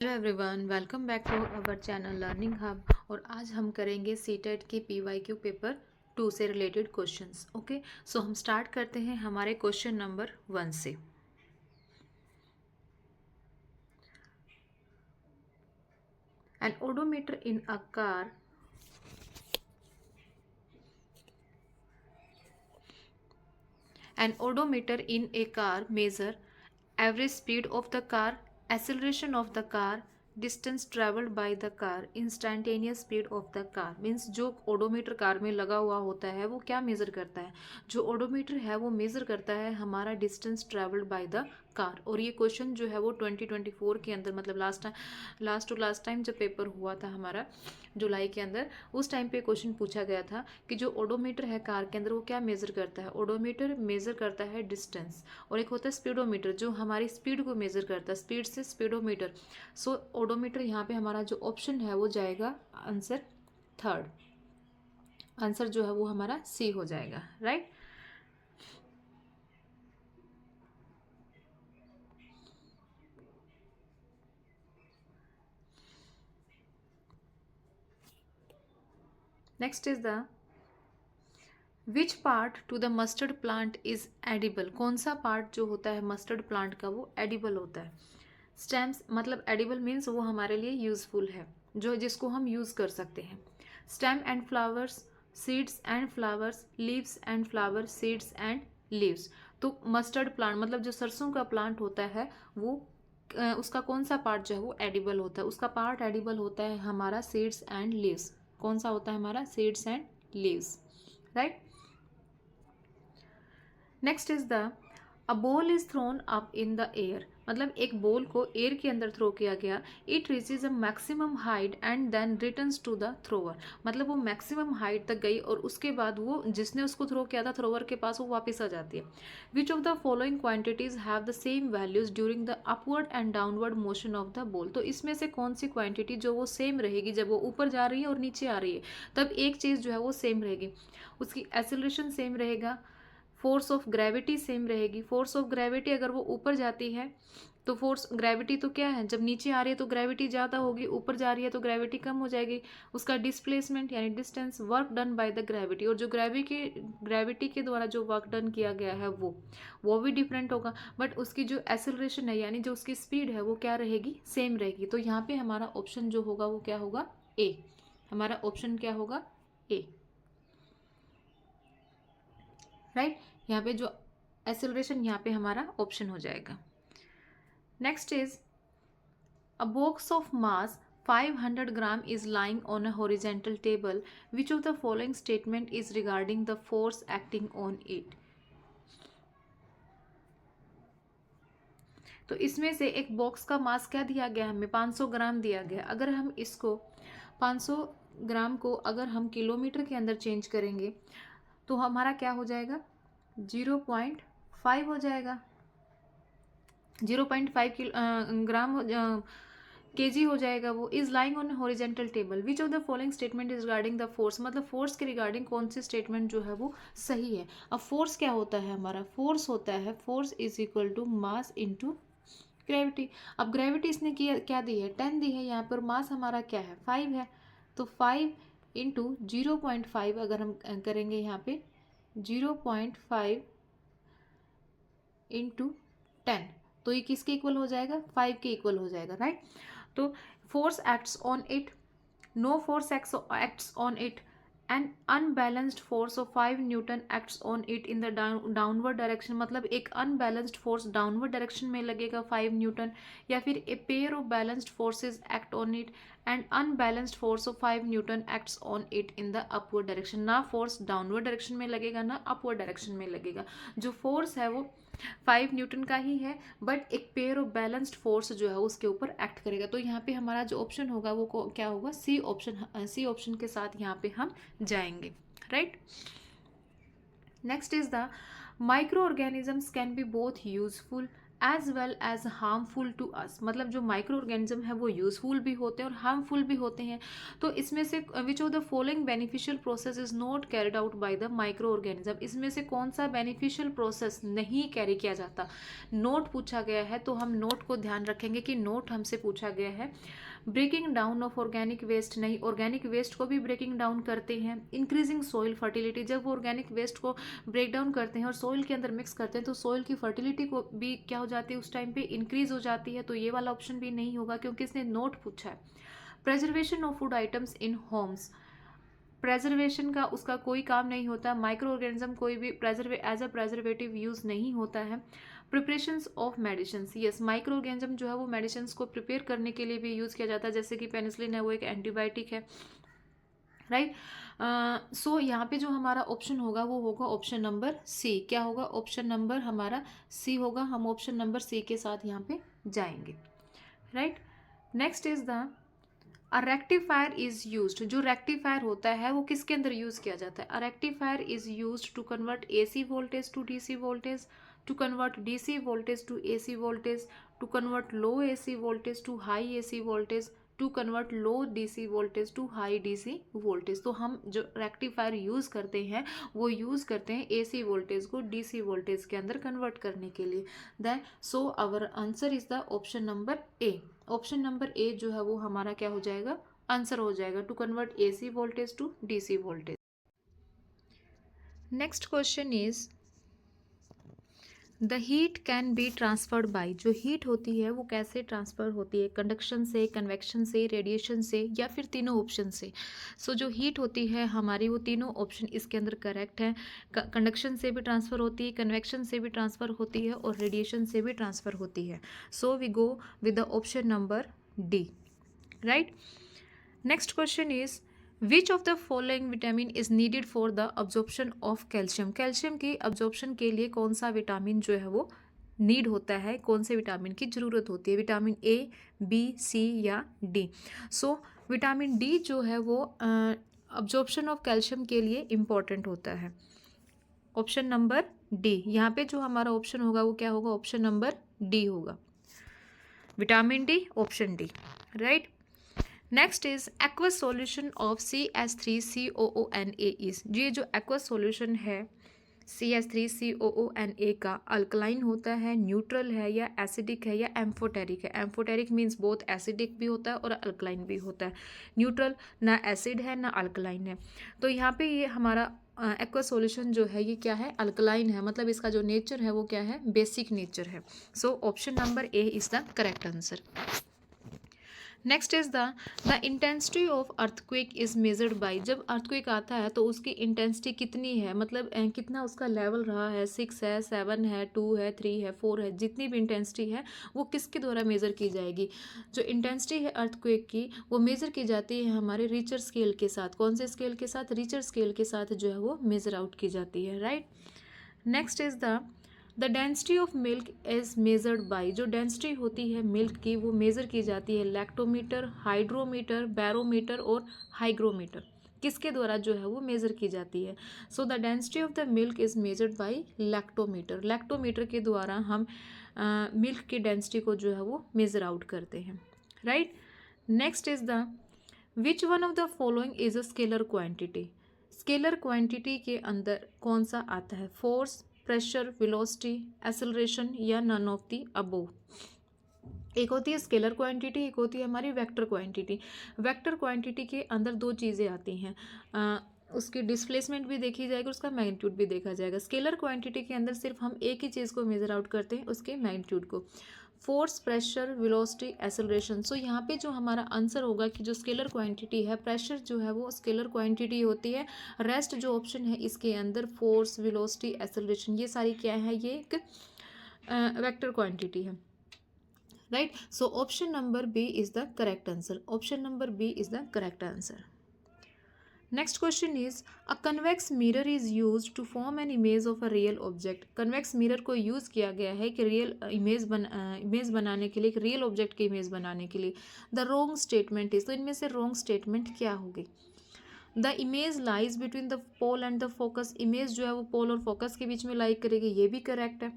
Hello everyone, welcome back to our channel learning hub. और आज हम करेंगे सीटेट के पीवाईक्यू पेपर 2 से रिलेटेड क्वेश्चंस। ओके, सो हम स्टार्ट करते हैं हमारे क्वेश्चन नंबर 1 से। An odometer in a car An odometer in a car measure average speed of the car, acceleration of the car, distance traveled by the car, instantaneous speed of the car। Means जो odometer car में लगा हुआ होता है वो क्या measure करता है? जो ओडोमीटर है वो मेज़र करता है हमारा distance travelled by the car. और ये क्वेश्चन जो है वो 2024 के अंदर, मतलब लास्ट टाइम जब पेपर हुआ था हमारा जुलाई के अंदर, उस टाइम पे क्वेश्चन पूछा गया था कि जो ओडोमीटर है कार के अंदर वो क्या मेज़र करता है। ओडोमीटर मेज़र करता है डिस्टेंस, और एक होता है स्पीडोमीटर जो हमारी स्पीड को मेज़र करता है, स्पीड से स्पीडोमीटर। सो ओडोमीटर यहाँ पे हमारा जो ऑप्शन है वो जाएगा आंसर थर्ड। आंसर जो है वो हमारा सी हो जाएगा, right. Next is the which part two the mustard plant is edible. कौन सा पार्ट जो होता है मस्टर्ड प्लांट का वो एडिबल होता है। स्टेम्स मतलब एडिबल मीन्स वो हमारे लिए यूजफुल है, जो जिसको हम यूज़ कर सकते हैं। Stem and flowers, seeds and flowers, leaves and flowers, seeds and leaves. तो मस्टर्ड प्लांट मतलब जो सरसों का प्लांट होता है वो उसका कौन सा पार्ट जो है वो एडिबल होता है। उसका पार्ट एडिबल होता है हमारा सीड्स एंड लीव्स। कौन सा होता है हमारा? Seeds and leaves, right. Next is the a ball is throne up in the air. मतलब एक बॉल को एयर के अंदर थ्रो किया गया। It reaches a maximum height and then returns to the thrower. मतलब वो मैक्सिमम हाइट तक गई और उसके बाद वो जिसने उसको थ्रो किया था थ्रोअर के पास वो वापस आ जाती है। विच of the following quantities have the same values during the upward and downward motion of the ball. तो इसमें से कौन सी क्वांटिटी जो वो सेम रहेगी जब वो ऊपर जा रही है और नीचे आ रही है, तब एक चीज़ जो है वो सेम रहेगी। उसकी एक्सेलरेशन सेम रहेगा, फोर्स ऑफ ग्रेविटी सेम रहेगी। फोर्स ऑफ ग्रेविटी अगर वो ऊपर जाती है तो फोर्स ग्रेविटी तो क्या है, जब नीचे आ रही है तो ग्रेविटी ज़्यादा होगी, ऊपर जा रही है तो ग्रेविटी कम हो जाएगी। उसका डिस्प्लेसमेंट यानी distance, work done by the gravity, और जो ग्रेविटी के द्वारा जो वर्क डन किया गया है वो भी डिफरेंट होगा। बट उसकी जो एक्सेलरेशन है यानी जो उसकी स्पीड है वो क्या रहेगी? सेम रहेगी। तो यहाँ पे हमारा ऑप्शन जो होगा वो क्या होगा? ए। हमारा ऑप्शन क्या होगा? ए, राइट। यहाँ पे जो एक्सेलरेशन यहाँ पे हमारा ऑप्शन हो जाएगा। Next is a box of mass 500 gram is lying on a horizontal table. Which of the following statement is regarding the force acting on it. तो इसमें से एक बॉक्स का मास क्या दिया गया हमें? 500 ग्राम दिया गया। अगर हम इसको 500 ग्राम को अगर हम किलोमीटर के अंदर चेंज करेंगे तो हमारा क्या हो जाएगा? 0.5 हो जाएगा। 0.5 ग्राम केजी हो जाएगा। वो is lying on horizontal table. Which of the following statement is regarding the force. मतलब फोर्स के रिगार्डिंग कौन सी स्टेटमेंट जो है वो सही है। अब फोर्स क्या होता है हमारा? फोर्स होता है force is equal to mass into gravity. अब ग्रेविटी इसने किया क्या दी है? 10 दी है यहाँ पर। मास हमारा क्या है? 5 है। तो 5 इंटू 0.5 अगर हम करेंगे यहाँ पे 0.5 इंटू 10, तो ये किसके इक्वल हो जाएगा? 5 के इक्वल हो जाएगा, राइट। तो force acts on it, no force acts on it, an unbalanced force of 5 newton acts on it in the downward direction. मतलब एक अनबैलेंस्ड फोर्स डाउनवर्ड डायरेक्शन में लगेगा 5 न्यूटन, या फिर a pair of balanced forces act on it and unbalanced force of 5 newton acts on it in the upward direction. ना force downward direction में लगेगा ना अपवर्ड डायरेक्शन में लगेगा। जो फोर्स है वो 5 न्यूटन का ही है, बट एक पेयर ऑफ बैलेंस्ड फोर्स जो है उसके ऊपर एक्ट करेगा। तो यहाँ पे हमारा जो ऑप्शन होगा वो क्या होगा? C option. सी ऑप्शन के साथ यहाँ पे हम जाएंगे, right. Next is the micro organisms can be both useful as well as harmful to us, मतलब जो माइक्रो ऑर्गेनिज्म है वो यूजफुल भी होते हैं और हार्मफुल भी होते हैं। तो इसमें से विच of the following beneficial process is not carried out by the micro organism, इसमें से कौन सा बेनिफिशियल प्रोसेस नहीं कैरी किया जाता। नोट पूछा गया है तो हम नोट को ध्यान रखेंगे कि नोट हमसे पूछा गया है। Breaking down of organic waste, नहीं, ऑर्गेनिक वेस्ट को भी ब्रेकिंग डाउन करते हैं। इंक्रीजिंग सॉइल फर्टिलिटी, जब वो ऑर्गेनिक वेस्ट को ब्रेक डाउन करते हैं और सॉइल के अंदर मिक्स करते हैं तो सॉइल की फर्टिलिटी को भी क्या हो जाती है, उस टाइम पे इंक्रीज हो जाती है। तो ये वाला ऑप्शन भी नहीं होगा क्योंकि इसने नोट पूछा है। Preservation of food items in Holmes, preservation का उसका कोई काम नहीं होता। माइक्रो ऑर्गेनिज्म कोई भी एज अ प्रेजर्वेटिव यूज नहीं होता है। Preparations of medicine, yes, micro organism जो है वो मेडिसिन को प्रिपेयर करने के लिए भी यूज किया जाता है, जैसे कि पेनिसिलिन है वो एक एंटीबायोटिक है, राइट। सो यहाँ पे जो हमारा ऑप्शन होगा वो होगा ऑप्शन नंबर सी। क्या होगा, ऑप्शन नंबर हमारा सी होगा। हम ऑप्शन नंबर सी के साथ यहाँ पे जाएंगे, right. Next is the uh rectifier is used, जो रेक्टिफायर होता है वो किसके अंदर यूज किया जाता है। A rectifier is used to convert AC voltage to DC voltage, to convert DC voltage to AC voltage, to convert low AC voltage to high AC voltage, to convert low DC voltage to high DC voltage. तो हम जो rectifier use करते हैं वो use करते हैं AC voltage को DC voltage के अंदर कन्वर्ट करने के लिए। Then so our answer is the option number A. Option number A जो है वो हमारा क्या हो जाएगा, आंसर हो जाएगा, to convert AC voltage to DC voltage. Next question is the heat can be transferred by, जो हीट होती है वो कैसे ट्रांसफ़र होती है, कंडक्शन से, कन्वेक्शन से, रेडिएशन से, या फिर तीनों ऑप्शन से। सो जो हीट होती है हमारी वो तीनों ऑप्शन इसके अंदर करेक्ट है। कंडक्शन से भी ट्रांसफ़र होती है, कन्वेक्शन से भी ट्रांसफ़र होती है और रेडिएशन से भी ट्रांसफ़र होती है। So we go with the option number D, right. Next question is which of the following vitamin is needed for the absorption of calcium, calcium की अब्जॉर्प्शन के लिए कौन सा विटामिन जो है वो नीड होता है, कौन से विटामिन की ज़रूरत होती है, विटामिन ए, बी, सी या डी। सो विटामिन डी जो है वो अब्जॉर्प्शन ऑफ कैल्शियम के लिए इम्पॉर्टेंट होता है। ऑप्शन नंबर डी, यहाँ पे जो हमारा ऑप्शन होगा वो क्या होगा, ऑप्शन नंबर डी होगा, vitamin D, option D, right. Next is aqueous solution of CH3COONA is, ये जो एक्वस सॉल्यूशन है CH3COONA का अल्कलाइन होता है, न्यूट्रल है या एसिडिक है या एम्फोटेरिक है। एम्फोटेरिक मीन्स बोथ एसिडिक भी होता है और अल्कलाइन भी होता है। न्यूट्रल ना एसिड है ना अल्कलाइन है। तो यहाँ पे ये हमारा एक्वस सॉल्यूशन जो है ये क्या है, अल्कलाइन है, मतलब इसका जो नेचर है वो क्या है, बेसिक नेचर है। सो option number A is the correct answer. Next is the intensity of earthquake is measured by, जब अर्थक्वेक आता है तो उसकी इंटेंसिटी कितनी है, मतलब कितना उसका लेवल रहा है, 6 है, 7 है, 2 है, 3 है, 4 है, जितनी भी इंटेंसिटी है वो किसके द्वारा मेज़र की जाएगी। जो इंटेंसिटी है अर्थक्वेक की वो मेज़र की जाती है हमारे रिचर स्केल के साथ। कौन से स्केल के साथ, रिचर स्केल के साथ जो है वो मेज़र आउट की जाती है, right. Next is the density of milk is measured by, जो डेंसिटी होती है मिल्क की वो मेज़र की जाती है लैक्टोमीटर, हाइड्रोमीटर, बैरोमीटर और हाइग्रोमीटर, किसके द्वारा जो है वो मेज़र की जाती है। So the density of the milk is measured by lactometer, lactometer के द्वारा हम मिल्क की डेंसिटी को जो है वो मेज़र आउट करते हैं, right. Next is the which one of the following is a scalar quantity, scalar quantity के अंदर कौन सा आता है, फोर्स, प्रेशर, वेलोसिटी, एक्सेलरेशन या नन ऑफ द अबोव। एक होती है स्केलर क्वांटिटी, एक होती है हमारी वेक्टर क्वांटिटी। वेक्टर क्वांटिटी के अंदर दो चीज़ें आती हैं, उसकी डिस्प्लेसमेंट भी देखी जाएगी, उसका मैग्नीट्यूड भी देखा जाएगा। स्केलर क्वांटिटी के अंदर सिर्फ हम एक ही चीज़ को मेजर आउट करते हैं, उसके मैग्नीट्यूड को, फोर्स, प्रेशर, वेलोसिटी, एक्सेलरेशन। सो यहाँ पे जो हमारा आंसर होगा कि जो स्केलर क्वांटिटी है, प्रेशर जो है वो स्केलर क्वांटिटी होती है। रेस्ट जो ऑप्शन है इसके अंदर फोर्स, वेलोसिटी, एक्सेलरेशन, ये सारी क्या है, ये एक वेक्टर क्वांटिटी है, right. So option number B is the correct answer, option number B is the correct answer. Next question is a convex mirror is use to form an image of a real object, convex mirror को use किया गया है कि real image बनाने के लिए, एक real object की इमेज बनाने के लिए। द रॉन्ग स्टेटमेंट इज, तो इनमें से रॉन्ग स्टेटमेंट क्या होगी। The image lies between the pole and the focus, image जो है वो पोल और फोकस के बीच में लाई करेगी, ये भी करेक्ट है।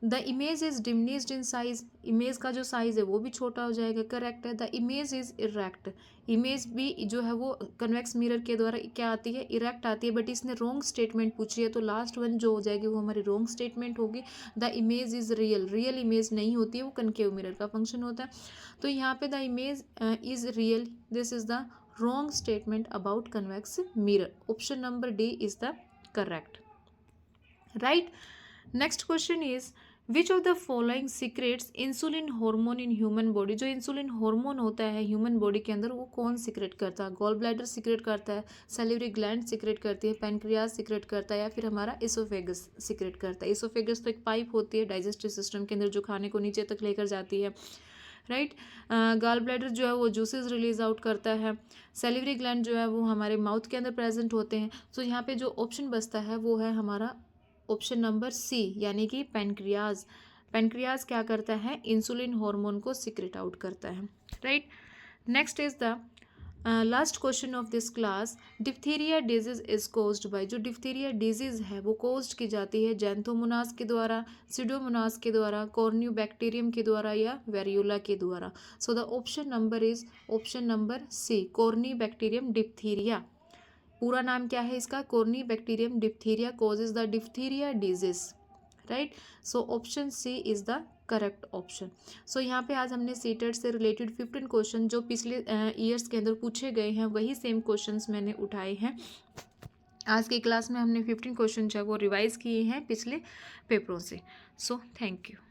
The image is diminished in size, image का जो साइज है वो भी छोटा हो जाएगा, करेक्ट है। The image is erect, image भी जो है वो कन्वेक्स मिरर के द्वारा क्या आती है, इरेक्ट आती है, बट इसने रॉन्ग स्टेटमेंट पूछी है तो लास्ट वन जो हो जाएगी वो हमारी रॉन्ग स्टेटमेंट होगी। The image is real, real image नहीं होती है, वो कनकेव मिरर का फंक्शन होता है। तो यहाँ पे the image is real, this is the wrong statement about convex mirror, option number D is the correct, right. Next question is which of the following secrets insulin hormone in human body, जो insulin hormone होता है human body के अंदर वो कौन secret करता है, gall bladder secret करता है, सैलिवरी ग्लैंड सीक्रेट करती है, पैनक्रियाज सीक्रेट करता है, या फिर हमारा इसोफेगस सीक्रेट करता है। इसोफेगस तो एक पाइप होती है डाइजेस्टिव सिस्टम के अंदर जो खाने को नीचे तक लेकर जाती है, राइट। गॉल ब्लैडर जो है वो जूसेस रिलीज आउट करता है, सैलिवरी ग्लैंड जो है वो हमारे माउथ के अंदर प्रेजेंट होते हैं। तो यहाँ पे जो ऑप्शन बचता है वो है हमारा ऑप्शन नंबर सी, यानी कि पैनक्रियाज। पैनक्रियाज क्या करता है, इंसुलिन हार्मोन को सीक्रेट आउट करता है, right. Next is the last question of this class, diphtheria disease is caused by, जो डिप्थीरिया डिजीज है वो कोज्ड की जाती है जैंथोमोनास के द्वारा, सीडोमोनास के द्वारा, कॉर्नियो बैक्टीरियम के द्वारा, या वेरियोला के द्वारा। So the option number is option number C, corynebacterium diphtheria. पूरा नाम क्या है इसका, corynebacterium diphtheria causes the diphtheria disease, right. So option C is the correct option. So यहाँ पे आज हमने सीटेट से रिलेटेड 15 क्वेश्चन जो पिछले ईयर्स के अंदर पूछे गए हैं वही सेम क्वेश्चंस मैंने उठाए हैं। आज की क्लास में हमने 15 क्वेश्चन जो है वो रिवाइज किए हैं पिछले पेपरों से। So thank you.